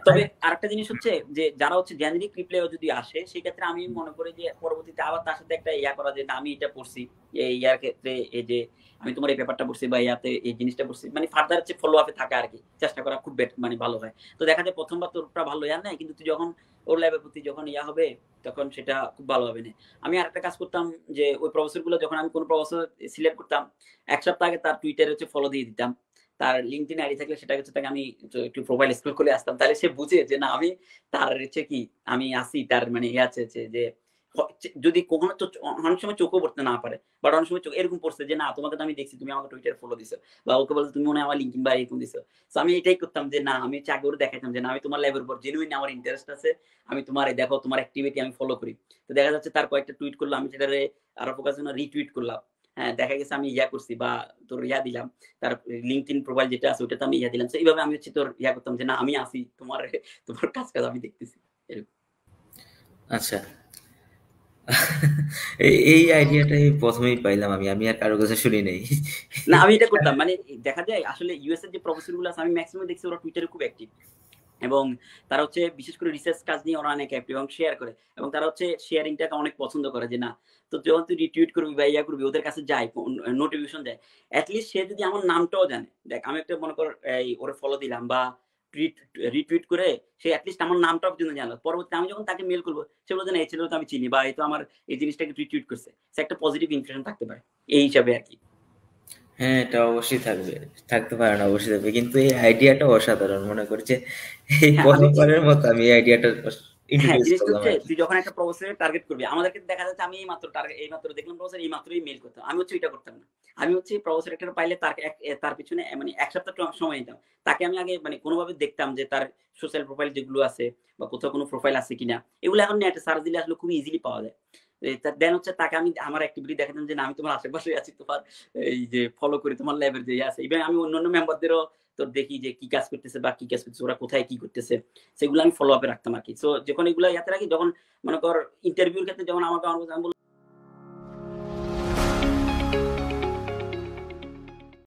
তবে আরেকটা জিনিস হচ্ছে যে যারা হচ্ছে জেনারিক রিপ্লাইও যদি আসে সেক্ষেত্রে আমি মনে করি যে পরবর্তীতে আবার তার সাথে একটা ইয়া করা যে না আমি এটা পড়ছি এই ইয়ার ক্ষেত্রে এই যে আমি তোমার এই ব্যাপারটা পড়ছি বা ইয়াতে এই জিনিসটা পড়ছি মানে ফার্দার হচ্ছে ফলো আপে থাকা আর কি চেষ্টা করা খুব মানে ভালো হয়। তো দেখা যায় প্রথমবার তোরটা ভালো ইয়া নেয় কিন্তু তুই যখন ওর ল্যাবের প্রতি যখন ইয়া হবে তখন সেটা খুব ভালো হবে না। আমি আরেকটা কাজ করতাম যে ওই প্রফেসর গুলো যখন আমি কোনো প্রফেসর সিলেক্ট করতাম ১ সপ্তাহ আগে তার টুইটারে হচ্ছে ফলো দিয়ে দিতাম। তার লিঙ্কডইন আইডি থাকলে সেটা হচ্ছে তাকে আমি একটু প্রোফাইল স্ক্রল করে আসতাম। তাহলে সে বুঝে যে না আমি তার হচ্ছে কি আমি আছি তার মানে ইয়ে আছে যে যদি কখনো তো অনেক সময় চোখও পড়তে না পারে। বাট অনেক সময় চোখ এরকম পড়ছে যে না তোমাকে তো আমি দেখছি তুমি আমাকে টুইটারে ফলো দিছো। বা ওকে বলছো তুমি মনে হয় আমার লিঙ্কডইন বা এরকম দিছো। সো আমি এটাই করতাম যে না আমি হচ্ছে আগে ওরে দেখাইতাম যে না আমি তোমার লাইভের উপর জেনুইন আমার ইন্টারেস্ট আছে। আমি তোমার দেখো তোমার অ্যাক্টিভিটি আমি ফলো করি। তো দেখা যাচ্ছে তার কয়েকটা টুইট করলো আমি সেটারে আরো ফোকাস জন্য রিটুইট করলাম। হ্যাঁ, দেখা গেছে আমি ইয়া করছি বা তোর ইয়া দিলাম। তার লিঙ্কডইন প্রোফাইল যেটা আছে ওটাতে আমি ইয়া দিলাম। সো এইভাবে আমি হচ্ছে তোর ইয়া করতাম যে না আমি আছি তোমার তোমার কাজ আমি দেখতেছি। এরকম। আচ্ছা। এই আইডিয়াটা আমি প্রথমেই পাইলাম, আমি আর কারো কাছে শুনি নাই। না আমি এটা করতাম মানে দেখা যায় আসলে ইউএস এর যে প্রফেসর গুলো আছে আমি ম্যাক্সিমাম দেখছি ওরা টুইটারে খুব অ্যাক্টিভ এবং তারা হচ্ছে বিশেষ করে রিসার্চ কাজ নিয়ে ওরা অনেক অ্যাক্টিভ এবং শেয়ার করে এবং তারা হচ্ছে শেয়ারিংটাকে অনেক পছন্দ করে যে না তো যখন তুই রিটুইট করবি বা ইয়া করবি ওদের কাছে যায় নোটিফিকেশন যায় অ্যাটলিস্ট সে যদি আমার নামটাও জানে দেখ আমি একটা মনে কর এই ওরে ফলো দিলাম বা রিটুইট করে সে অ্যাটলিস্ট আমার নামটাও পর্যন্ত জানলো পরবর্তী আমি যখন তাকে মেল করবো সে বলছে না এই ছেলে তো আমি চিনি বা এই তো আমার এই জিনিসটাকে রিটুইট করছে সে একটা পজিটিভ ইমপ্রেশন থাকতে পারে এই হিসাবে আর কি। হ্যাঁ, এটা অবশ্যই থাকবে, থাকতে পারে না, অবশ্যই থাকবে, কিন্তু এই আইডিয়াটা অসাধারণ মনে করছে। এই হ্যাঁ আমি হচ্ছে প্রথমবারের মতো আমি এই আইডিয়াটা হ্যাঁ, ইন্ট্রোডিউস জিনিসটা করলাম হচ্ছে আর কি। তুই যখন একটা প্রফেসরের টার্গেট করবি, আমাদের ক্ষেত্রে দেখা যাচ্ছে আমি এইমাত্র এইমাত্র দেখলাম প্রফেসর এইমাত্রই মেইল করতাম। আমি হচ্ছে এটা করতাম না। আমি হচ্ছে প্রফেসর একটা পাইলে তার পিছনে মানে ১ সপ্তাহ সময় দিতাম। তাকে আমি আগে মানে কোনভাবে দেখতাম যে তার সোশ্যাল প্রোফাইল যেগুলো আছে বা কোথাও কোনো প্রোফাইল আছে কিনা। এগুলো এখন নেটে সার্চ দিলে আসলে খুবই ইজিলি পাওয়া যায়। দেন হচ্ছে তাকে আমি আমার অ্যাক্টিভিটি দেখাতাম যে না আমি তোমার আশেপাশেই আছি। তোমার এই যে ফলো করি তোমার ল্যাবের যে ইয়ে আছে। ইভেন আমি অন্যান্য মেম্বারদেরও তোর দেখি যে কি কাজ করতেছে বা কি কাজ করতেছে, ওরা কোথায় কি করতেছে। সেগুলো আমি ফলো আপে রাখতাম আরকি। সো যখন এগুলা ইয়াতে রাখি যখন মনে কর ইন্টারভিউর ক্ষেত্রে যখন আমাকে আমি